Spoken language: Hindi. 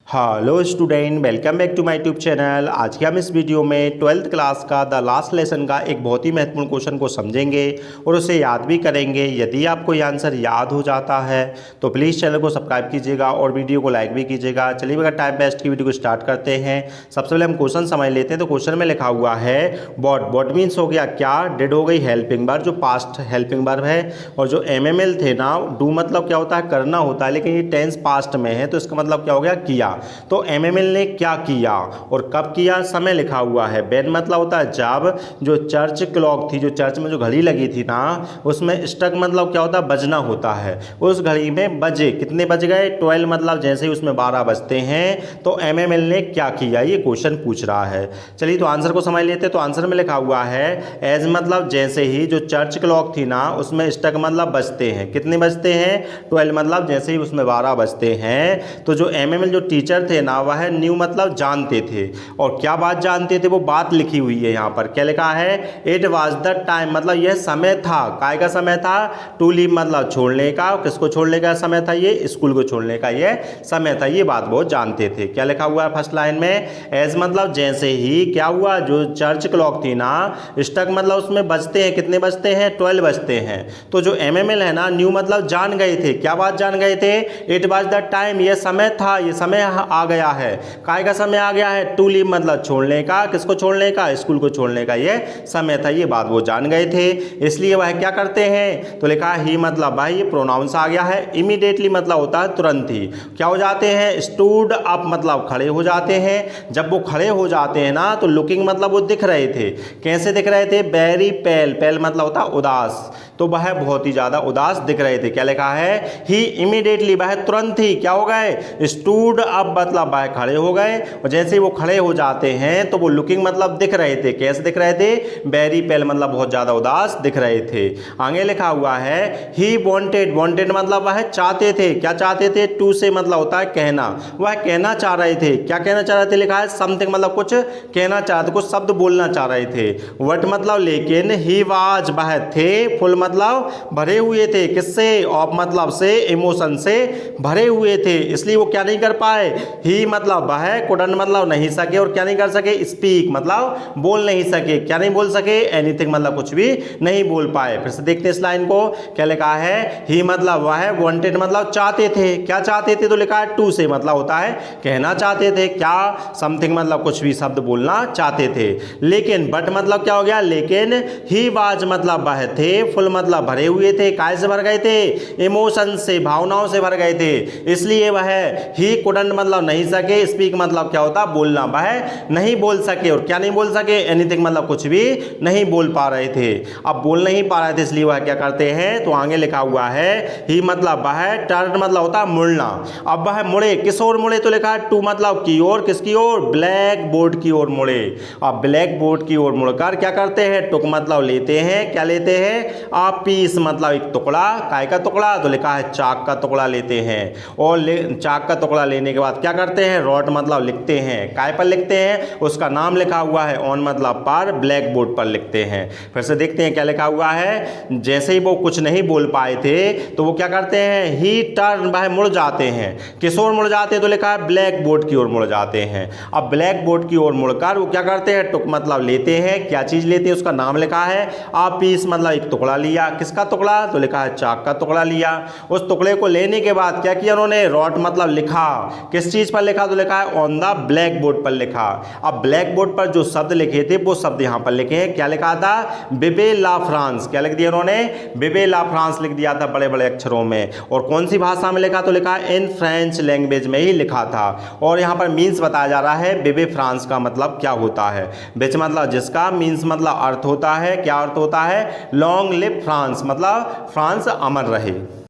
Hello student, welcome back to my YouTube channel. आज के हम इस वीडियो में 12th क्लास का द लास्ट लेसन का एक बहुत ही महत्वपूर्ण क्वेश्चन को समझेंगे और उसे याद भी करेंगे। यदि आपको ये आंसर याद हो जाता है तो प्लीज़ चैनल को सब्सक्राइब कीजिएगा और वीडियो को लाइक भी कीजिएगा। चलिए बगैर टाइम वेस्ट की वीडियो को स्टार्ट करते हैं। सबसे पहले हम क्वेश्चन समझ लेते हैं। तो क्वेश्चन में लिखा हुआ है बॉट मीन्स हो गया क्या, डिड हो गई हेल्पिंग वर्ब जो पास्ट हेल्पिंग वर्ब है, और जो एमएमएल थे ना, डू मतलब क्या होता है करना होता है, लेकिन ये टेंस पास्ट में है तो इसका मतलब क्या हो गया किया। तो एमएमएल ने क्या किया और कब किया, समय लिखा हुआ है। बेन मतलब होता है जब, जो चर्च क्लॉक थी, जो चर्च में जो घड़ी लगी थी ना, उसमें स्टक मतलब क्या होता है बजना होता है। उस घड़ी में बजे, कितने बज गए 12 मतलब जैसे ही उसमें 12 बजते हैं। तो एमएमएल ने क्या किया, ये क्वेश्चन पूछ रहा है। चलिए तो आंसर को समझ लेते हैं। तो आंसर में लिखा हुआ है एज मतलब जैसे ही, जो चर्च क्लॉक थी ना उसमें स्टक मतलब बजते हैं, कितने बजते हैं 12 मतलब जैसे ही उसमें 12 बजते हैं। तो जो एमएमएल जो टीचर थे ना वह न्यू मतलब जानते थे। और क्या बात जानते थे, वो बात लिखी हुई है यहाँ पर। क्या लिखा है, इट वाज द टाइम मतलब यह समय था, काय का समय था, टू लीव मतलब छोड़ने का। किसको छोड़ने का समय था, ये स्कूल को छोड़ने का ये समय था। ये बात बहुत जानते थे। क्या लिखा हुआ है फर्स्ट लाइन में, एज मतलब जैसे ही क्या हुआ, जो चर्च क्लॉक थी ना, स्टक मतलब उसमें बजते हैं, कितने बजते हैं 12 बजते हैं। तो जो एमएमएल है ना, न्यू मतलब जान गए थे। क्या बात जान गए थे, इट वाज द टाइम यह समय था, ये समय आ गया है। काय का समय आ गया है, टू लीव मतलब छोड़ने का। किसको छोड़ने का, स्कूल को छोड़ने का ये समय था। ये बात वो जान गए थे, इसलिए वह क्या करते हैं। तो लिखा है ही मतलब भाई ये प्रोनाउंस आ गया है। इमीडिएटली मतलब होता है तुरंत ही। क्या हो जाते हैं, स्टूड अप मतलब खड़े हो जाते हैं। जब वो खड़े हो जाते हैं ना तो लुकिंग मतलब वो दिख रहे थे। कैसे दिख रहे थे, वेरी पेल, पेल मतलब होता है उदास। तो वह बहुत ही ज्यादा उदास दिख रहे थे। क्या लिखा है, ही इमीडिएटली वह तुरंत ही क्या हो गए, स्टूड अप मतलब वह खड़े हो गए। और जैसे ही वो खड़े हो जाते हैं तो वो लुकिंग मतलब दिख रहे थे। कैसे दिख रहे थे, वेरी पेल मतलब बहुत ज्यादा उदास दिख रहे थे। आगे लिखा हुआ है ही वांटेड, वांटेड मतलब वह चाहते थे। क्या चाहते थे, टू से मतलब होता है कहना, वह कहना चाह रहे थे। क्या कहना चाह रहे थे, लिखा है समथिंग मतलब कुछ कहना चाह रहे थे, कुछ शब्द बोलना चाह रहे थे। वट मतलब लेकिन, ही वाज वह थे, फुल मतलब भरे हुए थे, किससे, ऑफ मतलब से, इमोशन से भरे हुए थे। इसलिए वो क्या नहीं कर पाए, ही मतलब वह, कुडन मतलब नहीं सके, और क्या नहीं कर सके, स्पीक मतलब बोल नहीं सके। क्या नहीं बोल सके, एनीथिंग मतलब कुछ भी नहीं बोल पाए। फिर से देखते हैं इस लाइन को। क्या लिखा है, ही मतलब वह, वांटेड मतलब चाहते थे। क्या चाहते थे, तो लिखा है टू से मतलब होता है कहना चाहते थे। क्या, समथिंग मतलब कुछ भी शब्द बोलना चाहते थे। लेकिन बट मतलब क्या हो गया, लेकिन ही वाज मतलब वह थे, फुल मतलब भरे हुए थे। काय से भर गए थे, इमोशन से, भावनाओं से भर गए थे। इसलिए वह ही कुडंट मतलब नहीं सके, स्पीक मतलब क्या होता बोलना, वह नहीं बोल सके। और क्या नहीं बोल सके, एनीथिंग मतलब कुछ भी नहीं बोल पा रहे थे। अब बोल नहीं पा रहे थे इसलिए वह क्या करते हैं, तो आगे लिखा हुआ है ही मतलब वह, टर्न मतलब होता है मुड़ना। अब वह मुड़े, किस ओर मुड़े, तो लिखा है टू मतलब की ओर, किसकी ओर, ब्लैक बोर्ड की ओर मुड़े। अब ब्लैक बोर्ड की ओर मुड़कर क्या करते हैं, टुक मतलब लेते हैं। क्या लेते हैं, आप पीस मतलब एक टुकड़ा, काय का टुकड़ा, तो लिखा है चाक का टुकड़ा लेते हैं। और चाक का टुकड़ा लेने के बाद क्या करते हैं, रॉट मतलब लिखते हैं। काय पर लिखते हैं, उसका नाम लिखा हुआ है ऑन मतलब पर, ब्लैक बोर्ड पर लिखते हैं। फिर से देखते हैं क्या लिखा हुआ है। जैसे ही वो कुछ नहीं बोल पाए थे तो वो क्या करते हैं, ही टर्न वह मुड़ जाते हैं। किस ओर मुड़ जाते हैं, तो लिखा है ब्लैक बोर्ड की ओर मुड़ जाते हैं। अब ब्लैक बोर्ड की ओर मुड़कर वो क्या करते हैं, टुक मतलब लेते हैं। क्या चीज लेते हैं, उसका नाम लिखा है। आप पीस मतलब एक टुकड़ा लिया। किसका टुकड़ा, तो लिखा है चाक का टुकड़ा लिया। उस टुकड़े को लेने के बाद क्या किया उन्होंने, रॉट मतलब लिखा। किस चीज पर लिखा, तो लिखा है ऑन द ब्लैक बोर्ड पर लिखा। अब ब्लैक बोर्ड पर जो शब्द लिखे थे वो शब्द यहां पर लिखे हैं। क्या लिखा था, बिबे ला फ्रांस। क्या लिख दिया उन्होंने, बिबे ला फ्रांस लिख दिया था बड़े बड़े अक्षरों में। और कौन सी भाषा में लिखा, तो लिखा है इन फ्रेंच लैंग्वेज में ही लिखा था। और यहां पर मीन्स बताया जा रहा है बिबे फ्रांस का मतलब क्या होता है। बिच मतलब जिसका, मीन्स मतलब अर्थ होता है, क्या अर्थ होता है, लॉन्ग लिव फ्रांस मतलब फ्रांस अमर रहे।